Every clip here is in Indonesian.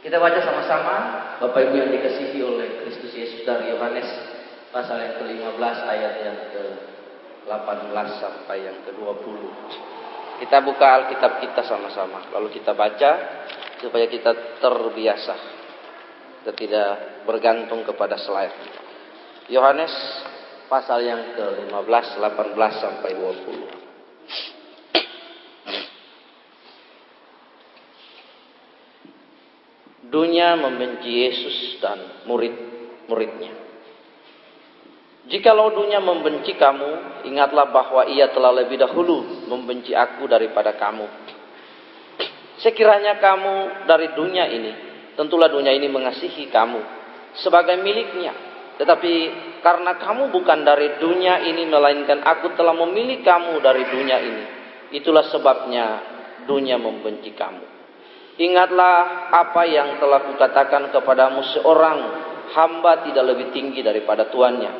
Kita baca sama-sama Bapak Ibu yang dikasihi oleh Kristus Yesus dari Yohanes pasal yang ke-15 ayat yang ke-18 sampai yang ke-20. Kita buka Alkitab kita sama-sama, lalu kita baca supaya kita terbiasa. Kita tidak bergantung kepada slide. Yohanes pasal yang ke-15, 18 sampai 20. Dunia membenci Yesus dan murid-muridnya. Jikalau dunia membenci kamu, ingatlah bahwa ia telah lebih dahulu membenci aku daripada kamu. Sekiranya kamu dari dunia ini, tentulah dunia ini mengasihi kamu sebagai miliknya. Tetapi karena kamu bukan dari dunia ini, melainkan aku telah memilih kamu dari dunia ini, itulah sebabnya dunia membenci kamu. Ingatlah apa yang telah kukatakan kepadamu, seorang hamba tidak lebih tinggi daripada tuannya.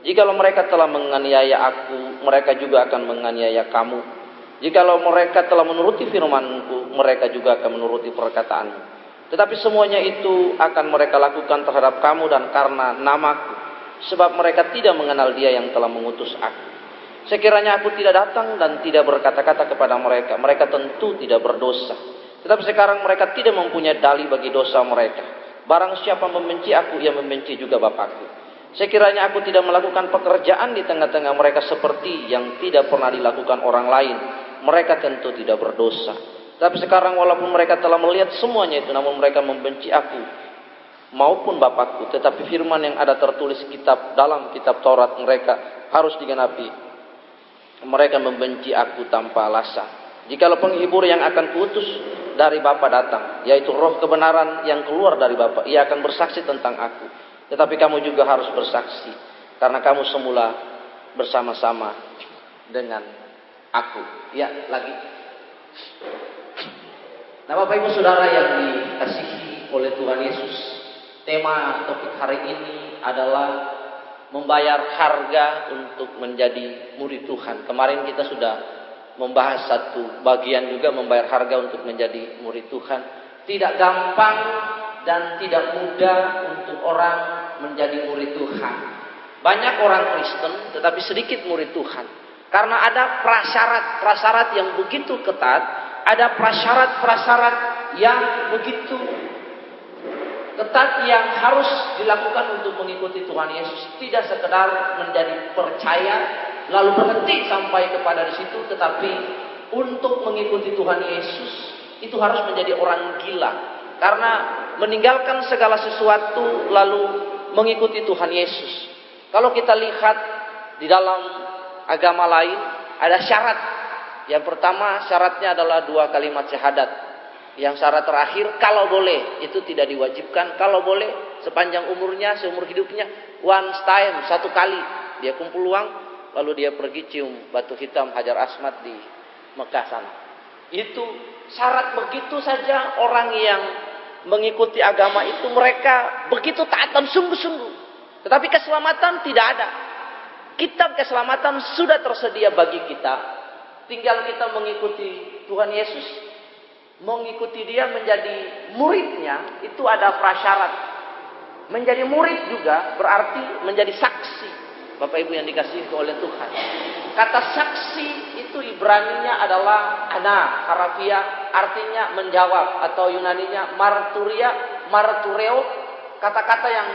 Jikalau mereka telah menganiaya aku, mereka juga akan menganiaya kamu. Jikalau mereka telah menuruti firman-Ku, mereka juga akan menuruti perkataan-Mu. Tetapi semuanya itu akan mereka lakukan terhadap kamu dan karena namaku, sebab mereka tidak mengenal Dia yang telah mengutus aku. Sekiranya aku tidak datang dan tidak berkata-kata kepada mereka, mereka tentu tidak berdosa. Tetapi sekarang mereka tidak mempunyai dalih bagi dosa mereka. Barang siapa membenci aku, ia membenci juga Bapakku. Sekiranya aku tidak melakukan pekerjaan di tengah-tengah mereka seperti yang tidak pernah dilakukan orang lain, mereka tentu tidak berdosa. Tapi sekarang walaupun mereka telah melihat semuanya itu, namun mereka membenci aku maupun Bapakku. Tetapi firman yang ada tertulis dalam kitab Taurat mereka harus digenapi. Mereka membenci aku tanpa alasan. Jikalau penghibur yang akan kuutus dari Bapa datang, yaitu roh kebenaran yang keluar dari Bapa, ia akan bersaksi tentang aku. Tetapi kamu juga harus bersaksi, karena kamu semula bersama-sama dengan aku. Ya, lagi. Nah, Bapak Ibu Saudara yang dikasihi oleh Tuhan Yesus, tema topik hari ini adalah membayar harga untuk menjadi murid Tuhan. Kemarin kita sudah membahas satu bagian juga, membayar harga untuk menjadi murid Tuhan. Tidak gampang dan tidak mudah untuk orang menjadi murid Tuhan. Banyak orang Kristen tetapi sedikit murid Tuhan. Karena ada prasyarat yang begitu ketat, ada prasyarat yang begitu ketat yang harus dilakukan untuk mengikuti Tuhan Yesus. Tidak sekedar menjadi percaya lalu berhenti sampai kepada di situ, tetapi untuk mengikuti Tuhan Yesus itu harus menjadi orang gila. Karena meninggalkan segala sesuatu lalu mengikuti Tuhan Yesus. Kalau kita lihat di dalam agama lain ada syarat. Yang pertama syaratnya adalah 2 kalimat syahadat. Yang syarat terakhir kalau boleh, itu tidak diwajibkan. Kalau boleh sepanjang umurnya, seumur hidupnya, one time, satu kali dia kumpul uang, lalu dia pergi cium batu hitam Hajar Aswad di Mekah sana. Itu syarat begitu saja. Orang yang mengikuti agama itu mereka begitu taat dan sungguh-sungguh. Tetapi keselamatan tidak ada. Kitab keselamatan sudah tersedia bagi kita. Tinggal kita mengikuti Tuhan Yesus, mengikuti Dia, menjadi muridnya. Itu ada prasyarat. Menjadi murid juga berarti menjadi saksi. Bapak Ibu yang dikasihi oleh Tuhan. Kata saksi itu Ibraninya adalah ana, harafiah, artinya menjawab, atau Yunaninya martureo, kata-kata yang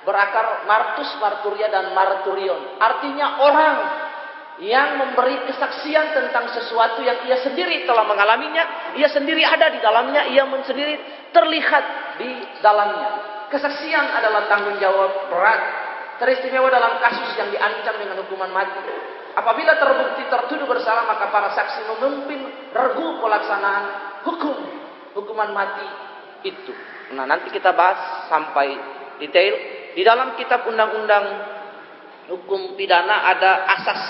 berakar martus, marturia, dan marturion. Artinya orang yang memberi kesaksian tentang sesuatu yang ia sendiri telah mengalaminya, ia sendiri ada di dalamnya, ia sendiri terlihat di dalamnya. Kesaksian adalah tanggung jawab berat, teristimewa dalam kasus yang diancam dengan hukuman mati. Apabila terbukti tertuduh bersalah, maka para saksi memimpin regu pelaksanaan hukuman mati itu. Nah, nanti kita bahas sampai detail. Di dalam kitab undang-undang hukum pidana ada asas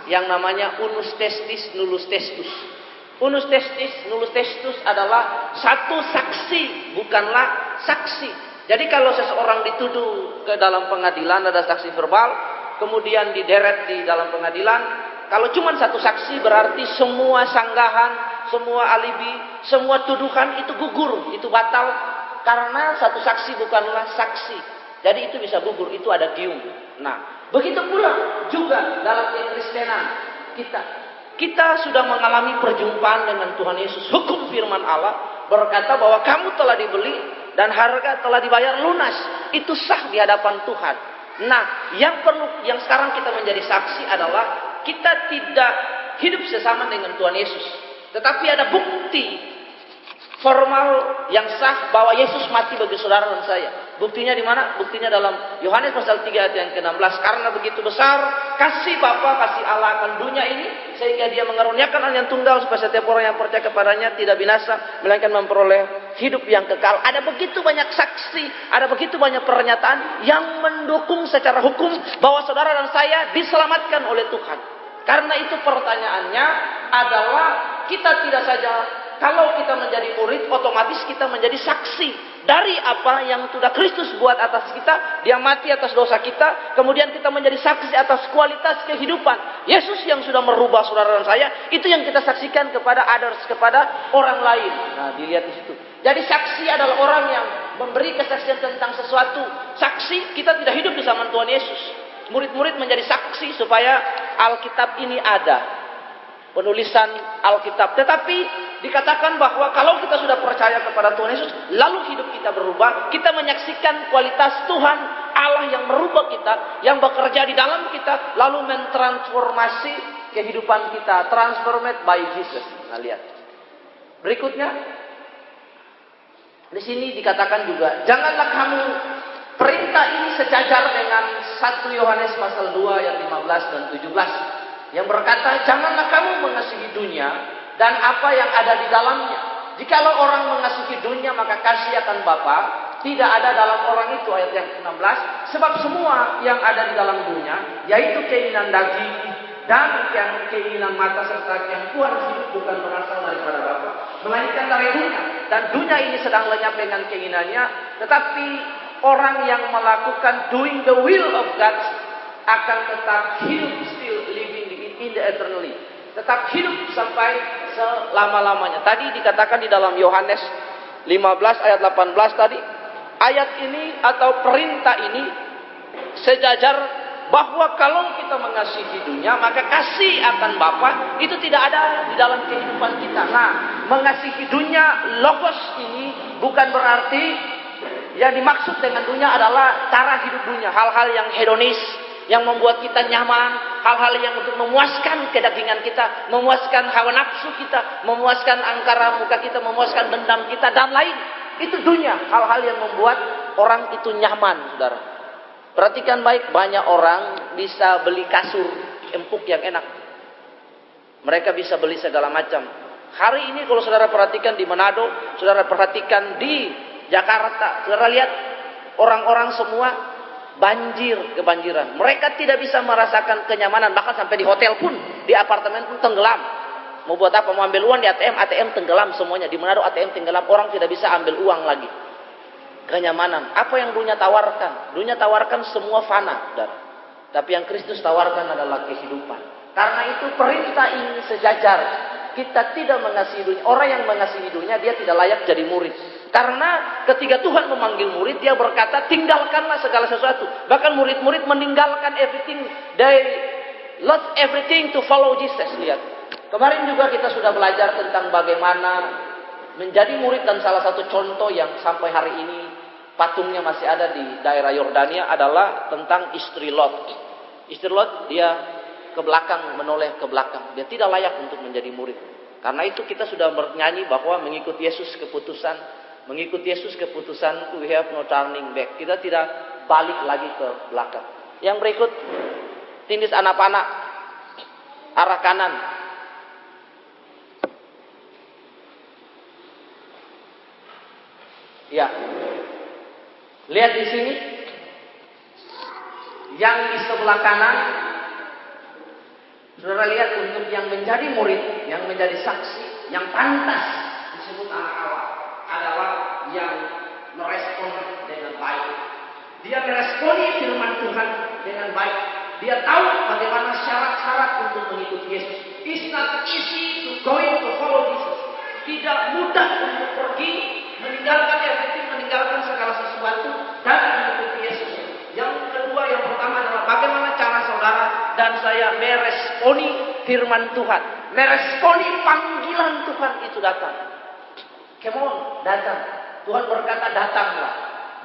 yang namanya unus testis nullus testus. Unus testis nullus testus adalah satu saksi, bukanlah saksi. Jadi kalau seseorang dituduh ke dalam pengadilan, ada saksi verbal, kemudian dideret di dalam pengadilan, kalau cuma satu saksi berarti semua sanggahan, semua alibi, semua tuduhan itu gugur, itu batal, Karena satu saksi bukanlah saksi. Jadi itu bisa gugur, itu ada gium. Nah, begitu pula juga dalam kekristenan kita. Kita sudah mengalami perjumpaan dengan Tuhan Yesus. Hukum firman Allah berkata bahwa kamu telah dibeli dan harga telah dibayar lunas. Itu sah di hadapan Tuhan. Nah, yang sekarang kita menjadi saksi adalah kita tidak hidup sesama dengan Tuhan Yesus. Tetapi ada bukti formal yang sah bahwa Yesus mati bagi saudara dan saya. Buktinya di mana? Buktinya dalam Yohanes pasal 3 ayat yang ke-16. Karena begitu besar kasih Bapa, kasih Allah akan dunia ini, sehingga Dia mengaruniakan Anak yang tunggal supaya setiap orang yang percaya kepadanya tidak binasa, melainkan memperoleh hidup yang kekal. Ada begitu banyak saksi, ada begitu banyak pernyataan yang mendukung secara hukum bahwa saudara dan saya diselamatkan oleh Tuhan. Karena itu pertanyaannya adalah kita tidak saja kalau kita menjadi murid, otomatis kita menjadi saksi dari apa yang sudah Kristus buat atas kita. Dia mati atas dosa kita. Kemudian kita menjadi saksi atas kualitas kehidupan Yesus yang sudah merubah saudara dan saya. Itu yang kita saksikan kepada others, kepada orang lain. Nah, dilihat di situ. Jadi saksi adalah orang yang memberi kesaksian tentang sesuatu. Saksi, kita tidak hidup di zaman Tuhan Yesus. Murid-murid menjadi saksi supaya Alkitab ini ada. Penulisan Alkitab. Tetapi dikatakan bahwa kalau kita sudah percaya kepada Tuhan Yesus, lalu hidup kita berubah, kita menyaksikan kualitas Tuhan Allah yang merubah kita, yang bekerja di dalam kita, lalu mentransformasi kehidupan kita, transformed by Jesus. Nah, lihat. Berikutnya, di sini dikatakan juga, janganlah kamu, perintah ini sejajar dengan 1 Yohanes pasal 2 ayat 15 dan 17. Yang berkata, janganlah kamu mengasihi dunia dan apa yang ada di dalamnya. Jikalau orang mengasihi dunia, maka kasih akan Bapa tidak ada dalam orang itu. Ayat yang ke-16. Sebab semua yang ada di dalam dunia, yaitu keinginan daging dan yang keinginan mata serta yang Tuhan hidup, bukan berasal daripada Bapa, melainkan dari dunia. Dan dunia ini sedang lenyap dengan keinginannya. Tetapi orang yang melakukan doing the will of God akan tetap hidup, still living in the eternally. Tetap hidup sampai selama-lamanya. Tadi dikatakan di dalam Yohanes 15 ayat 18 tadi. Ayat ini atau perintah ini sejajar bahwa kalau kita mengasihi dunia, maka kasih akan Bapa itu tidak ada di dalam kehidupan kita. Nah, mengasihi dunia, logos ini bukan berarti yang dimaksud dengan dunia adalah cara hidup dunia. Hal-hal yang hedonis, yang membuat kita nyaman, hal-hal yang untuk memuaskan kedagingan kita, memuaskan hawa nafsu kita, memuaskan angkara muka kita, memuaskan dendam kita, dan lain. Itu dunia, hal-hal yang membuat orang itu nyaman, saudara. Perhatikan baik, banyak orang bisa beli kasur empuk yang enak. Mereka bisa beli segala macam. Hari ini kalau saudara perhatikan di Manado, saudara perhatikan di Jakarta, saudara lihat orang-orang semua kebanjiran. Mereka tidak bisa merasakan kenyamanan, bahkan sampai di hotel pun, di apartemen pun tenggelam. Mau buat apa? Mau ambil uang di ATM tenggelam semuanya. Di Manado ATM tenggelam, orang tidak bisa ambil uang lagi. Kenyamanan. Apa yang dunia tawarkan? Dunia tawarkan semua fana, saudara. Tapi yang Kristus tawarkan adalah kehidupan. Karena itu perintah ini sejajar. Kita tidak mengasihi dunia. Orang yang mengasihi dunia, dia tidak layak jadi murid. Karena ketika Tuhan memanggil murid, Dia berkata, tinggalkanlah segala sesuatu. Bahkan murid-murid meninggalkan everything. They lost everything to follow Jesus. Lihat. Kemarin juga kita sudah belajar tentang bagaimana menjadi murid, dan salah satu contoh yang sampai hari ini patungnya masih ada di daerah Yordania adalah tentang istri Lot. Istri Lot, dia ke belakang, menoleh ke belakang. Dia tidak layak untuk menjadi murid. Karena itu kita sudah bernyanyi bahwa mengikuti Yesus keputusan, we have no turning back. Kita tidak balik lagi ke belakang. Yang berikut, tindis anak panah, arah kanan. Ya, lihat di sini, yang di sebelah kanan. Saudara lihat, untuk yang menjadi murid, yang menjadi saksi, yang pantas disebut anak Allah adalah yang merespon dengan baik. Dia meresponi firman Tuhan dengan baik. Dia tahu bagaimana syarat-syarat untuk mengikuti Yesus. It's not easy to follow Jesus. Tidak mudah untuk pergi, meninggalkan everything, meninggalkan sesuatu dan mengikuti Yesus. Yang kedua, yang pertama adalah bagaimana cara saudara dan saya meresponi firman Tuhan, meresponi panggilan Tuhan itu datang. Come on, datang. Tuhan berkata datanglah,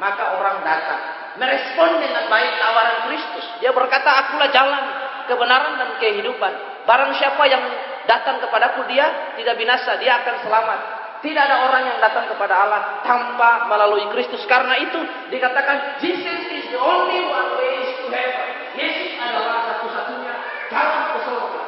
maka orang datang. Merespon dengan baik tawaran Kristus. Dia berkata, akulah jalan, kebenaran dan kehidupan. Barang siapa yang datang kepadaku, dia tidak binasa, dia akan selamat. Tidak ada orang yang datang kepada Allah tanpa melalui Kristus. Karena itu dikatakan Jesus is the only one way to heaven. Yesus adalah satu-satunya jalan ke surga.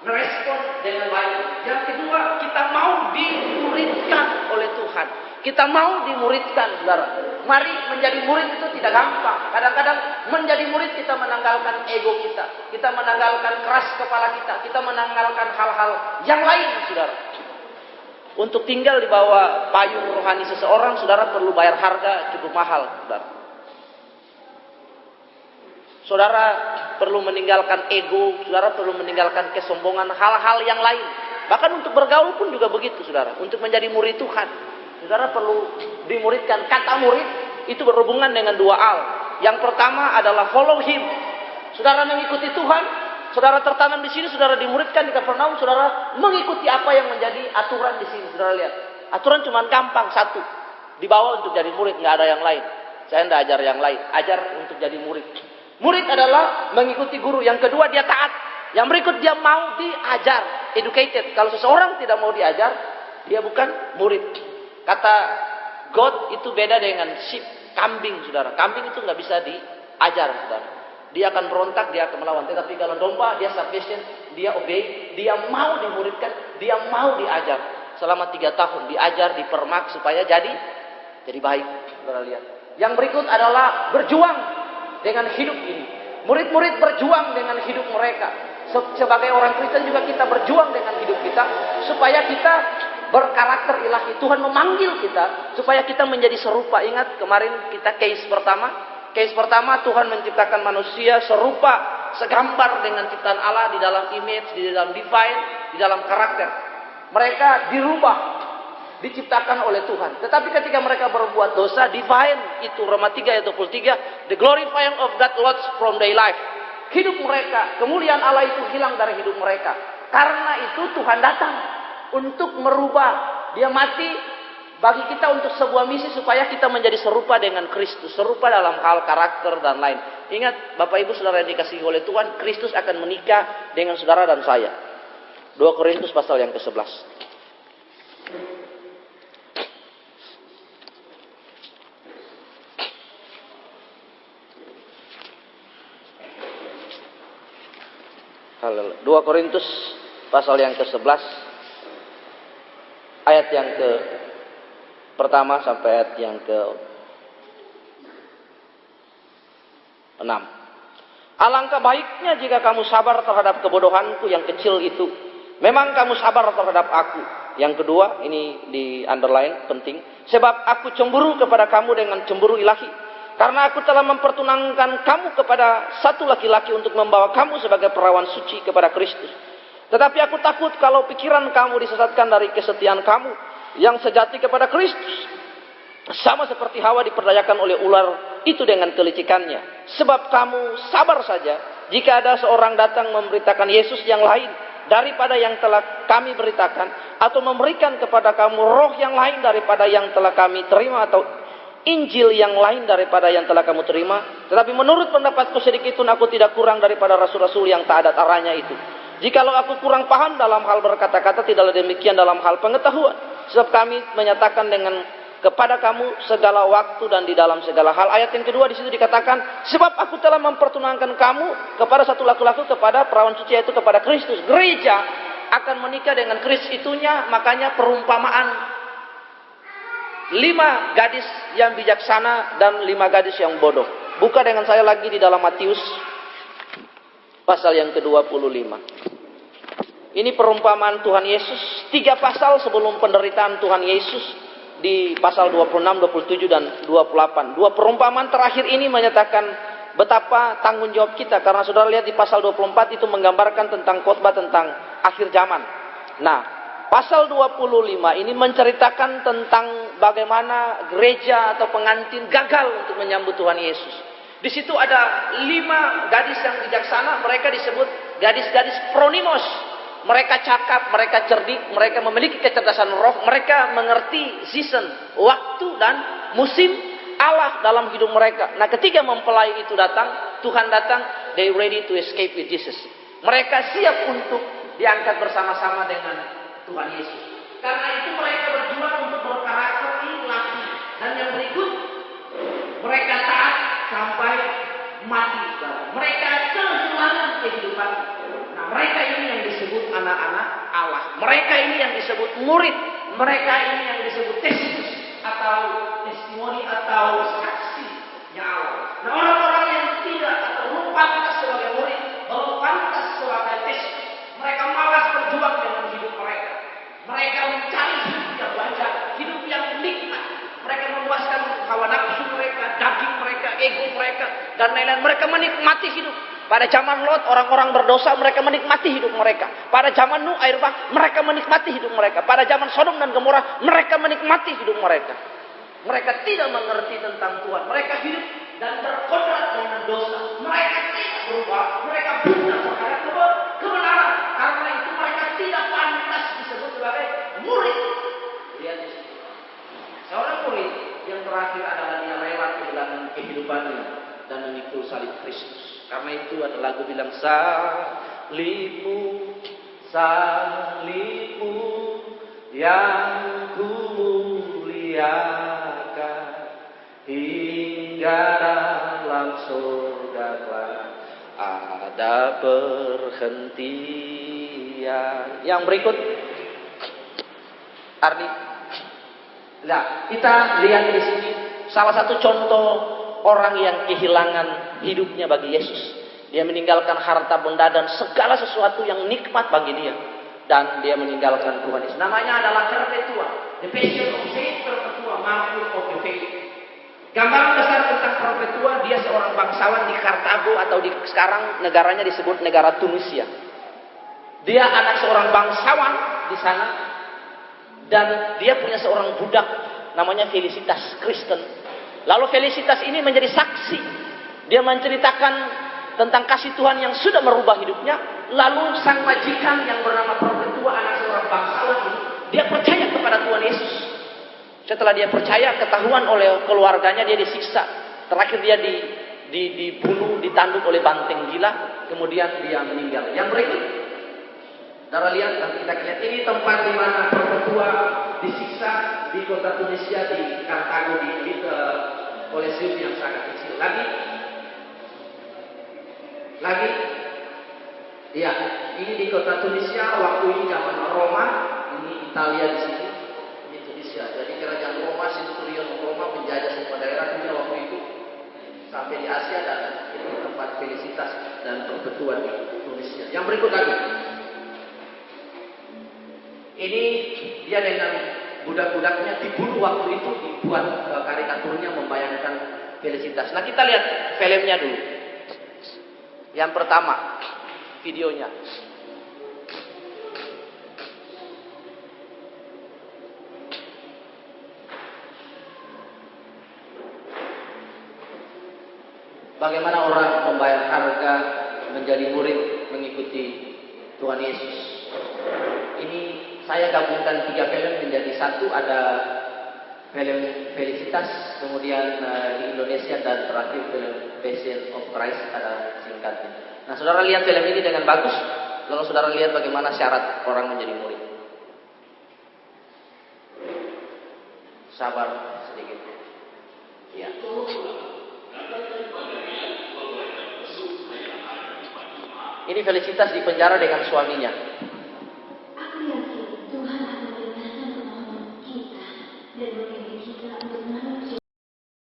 Merespon dengan baik. Yang kedua, kita mau dimuridkan oleh Tuhan. Kita mau dimuridkan, saudara. Mari, menjadi murid itu tidak gampang. Kadang-kadang menjadi murid kita menanggalkan ego kita. Kita menanggalkan keras kepala kita. Kita menanggalkan hal-hal yang lain, saudara. Untuk tinggal di bawah payung rohani seseorang, saudara perlu bayar harga cukup mahal, saudara. Saudara perlu meninggalkan ego, saudara perlu meninggalkan kesombongan, hal-hal yang lain. Bahkan untuk bergaul pun juga begitu, saudara. Untuk menjadi murid Tuhan, saudara perlu dimuridkan. Kata murid itu berhubungan dengan dua hal. Yang pertama adalah follow him. Saudara mengikuti Tuhan, saudara tertanam di sini, saudara dimuridkan di Kapernaum, saudara mengikuti apa yang menjadi aturan di sini. Saudara lihat, aturan cuma gampang satu, dibawa untuk jadi murid, nggak ada yang lain. Saya tidak ajar yang lain, ajar untuk jadi murid. Murid adalah mengikuti guru. Yang kedua, dia taat. Yang berikut, dia mau diajar, educated. Kalau seseorang tidak mau diajar, dia bukan murid. Kata God itu beda dengan sheep, kambing, saudara. Kambing itu nggak bisa diajar, saudara. Dia akan berontak, dia akan melawan. Tetapi kalau domba, dia submission, dia obey, dia mau dimuridkan, dia mau diajar. Selama 3 tahun diajar, dipermak supaya jadi baik. Saudara lihat. Yang berikut adalah berjuang dengan hidup ini. Murid-murid berjuang dengan hidup mereka. Sebagai orang Kristen juga kita berjuang dengan hidup kita supaya kita berkarakter ilahi. Tuhan memanggil kita supaya kita menjadi serupa. Ingat kemarin kita case pertama Tuhan menciptakan manusia serupa, segambar dengan ciptaan Allah di dalam image, di dalam divine, di dalam karakter. Mereka dirubah, diciptakan oleh Tuhan. Tetapi ketika mereka berbuat dosa, divine itu Roma 3 ayat 23, the glorifying of God lost from their life. Hidup mereka, kemuliaan Allah itu hilang dari hidup mereka. Karena itu Tuhan datang untuk merubah. Dia mati bagi kita untuk sebuah misi supaya kita menjadi serupa dengan Kristus. Serupa dalam hal karakter dan lain. Ingat Bapak Ibu Saudara yang dikasihi oleh Tuhan, Kristus akan menikah dengan saudara dan saya. 2 Korintus pasal yang ke-11. Haleluya. 2 Korintus pasal yang ke-11 ayat yang pertama sampai ayat yang ke-6. Alangkah baiknya jika kamu sabar terhadap kebodohanku yang kecil itu. Memang kamu sabar terhadap aku. Yang kedua, ini di underline penting. Sebab aku cemburu kepada kamu dengan cemburu ilahi. Karena aku telah mempertunangkan kamu kepada satu laki-laki untuk membawa kamu sebagai perawan suci kepada Kristus. Tetapi aku takut kalau pikiran kamu disesatkan dari kesetiaan kamu yang sejati kepada Kristus. Sama seperti Hawa diperdayakan oleh ular itu dengan kelicikannya. Sebab kamu sabar saja jika ada seorang datang memberitakan Yesus yang lain daripada yang telah kami beritakan, atau memberikan kepada kamu roh yang lain daripada yang telah kami terima, atau Injil yang lain daripada yang telah kamu terima. Tetapi menurut pendapatku sedikit pun aku tidak kurang daripada rasul-rasul yang tak ada taranya itu. Jikalau aku kurang paham dalam hal berkata-kata, tidaklah demikian dalam hal pengetahuan. Sebab kami menyatakan kepada kamu segala waktu dan di dalam segala hal. Ayat yang kedua di situ dikatakan, sebab aku telah mempertunangkan kamu kepada satu laki-laki, kepada perawan suci, yaitu kepada Kristus. Gereja akan menikah dengan Kristus itunya, makanya perumpamaan 5 gadis yang bijaksana dan 5 gadis yang bodoh. Buka dengan saya lagi di dalam Matius pasal yang ke-25. Ini perumpamaan Tuhan Yesus 3 pasal sebelum penderitaan Tuhan Yesus, di pasal 26, 27 dan 28. 2 perumpamaan terakhir ini menyatakan betapa tanggung jawab kita. Karena saudara lihat di pasal 24 itu menggambarkan tentang khotbah tentang akhir zaman. Nah, pasal 25 ini menceritakan tentang bagaimana gereja atau pengantin gagal untuk menyambut Tuhan Yesus. Di situ ada 5 gadis yang bijaksana, mereka disebut gadis-gadis Phronimos. Mereka cakap, mereka cerdik, mereka memiliki kecerdasan roh, mereka mengerti season, waktu dan musim Allah dalam hidup mereka. Nah, ketika mempelai itu datang, Tuhan datang, they ready to escape with Jesus. Mereka siap untuk diangkat bersama-sama dengan Tuhan Yesus. Karena itu mereka berjuang untuk berkarakter laki. Dan yang berikut, mereka taat sampai mati. Mereka kehilangan kehidupan. Nah, mereka ini yang disebut anak-anak Allah. Mereka ini yang disebut murid. Mereka ini yang disebut testimoni atau testimoni atau saksinya Allah. Nah, orang-orang yang tidak atau belum pantas sebagai murid, belum pantas sebagai testimoni, mereka malas berjuang dengan hidup mereka. Mereka mencari hidup yang wajar, hidup yang nikmat. Mereka memuaskan hawa nafsu mereka, daging mereka, ego mereka, dan lain-lain. Mereka menikmati hidup. Pada zaman Lot, orang-orang berdosa, mereka menikmati hidup mereka. Pada zaman Nuh, air bah, mereka menikmati hidup mereka. Pada zaman Sodom dan Gomora, mereka menikmati hidup mereka. Mereka tidak mengerti tentang Tuhan. Mereka hidup dan terkodrat dengan dosa. Mereka tidak berubah. Mereka buta terhadap kebenaran. Karena itu mereka tidak pantas disebut sebagai murid. Lihat di sini. Seorang murid yang terakhir adalah dia rela kehilangan kehidupannya dan memikul salib Kristus. Karena itu ada lagu bilang, salibmu, salibmu yang ku muliakan, hingga dalam surga ada perhentian. Yang berikut, Ardi. Nah, kita lihat di sini salah satu contoh orang yang kehilangan hidupnya bagi Yesus. Dia meninggalkan harta benda dan segala sesuatu yang nikmat bagi dia, dan dia meninggalkan Tuhan Yesus. Namanya adalah Perpetua, the Passion of Saint Perpetua, Martyr of the Faith. Gambaran besar tentang Perpetua, dia seorang bangsawan di Kartago atau sekarang negaranya disebut negara Tunisia. Dia anak seorang bangsawan di sana, dan dia punya seorang budak namanya Felicitas Kristen. Lalu Felicitas ini menjadi saksi. Dia menceritakan tentang kasih Tuhan yang sudah merubah hidupnya. Lalu sang majikan yang bernama Perpetua, anak seorang bangsawan ini, dia percaya kepada Tuhan Yesus. Setelah dia percaya, ketahuan oleh keluarganya, dia disiksa. Terakhir dia dibunuh, ditanduk oleh banteng gila. Kemudian dia meninggal. Yang berikut, saudara lihat, kita lihat ini tempat di mana Perpetua disiksa di kota Tunisia, di Kartago, di Colosseum yang sangat kecil. Lagi, ya, ini di kota Tunisia. Waktu ini zaman Roma, ini Italia di sini, ini Tunisia. Jadi kerajaan Roma, Centurion Roma menjajah semua daerah dunia waktu itu sampai di Asia, dan ini tempat Felicitas dan Perpetua di Tunisia. Yang berikut lagi. Ini dia dengan budak-budaknya dibunuh waktu itu, dibuat karikaturnya membayangkan Felicitas. Nah, kita lihat filmnya dulu. Yang pertama, videonya. Bagaimana orang membayar harga menjadi murid mengikuti Tuhan Yesus. Ini saya gabungkan 3 film menjadi satu. Ada film Felicitas, kemudian di Indonesia, dan terakhir film Passion of Christ, ada singkatnya. Nah, saudara lihat film ini dengan bagus, lalu saudara lihat bagaimana syarat orang menjadi murid. Sabar sedikit. Ya. Ini Felicitas di penjara dengan suaminya.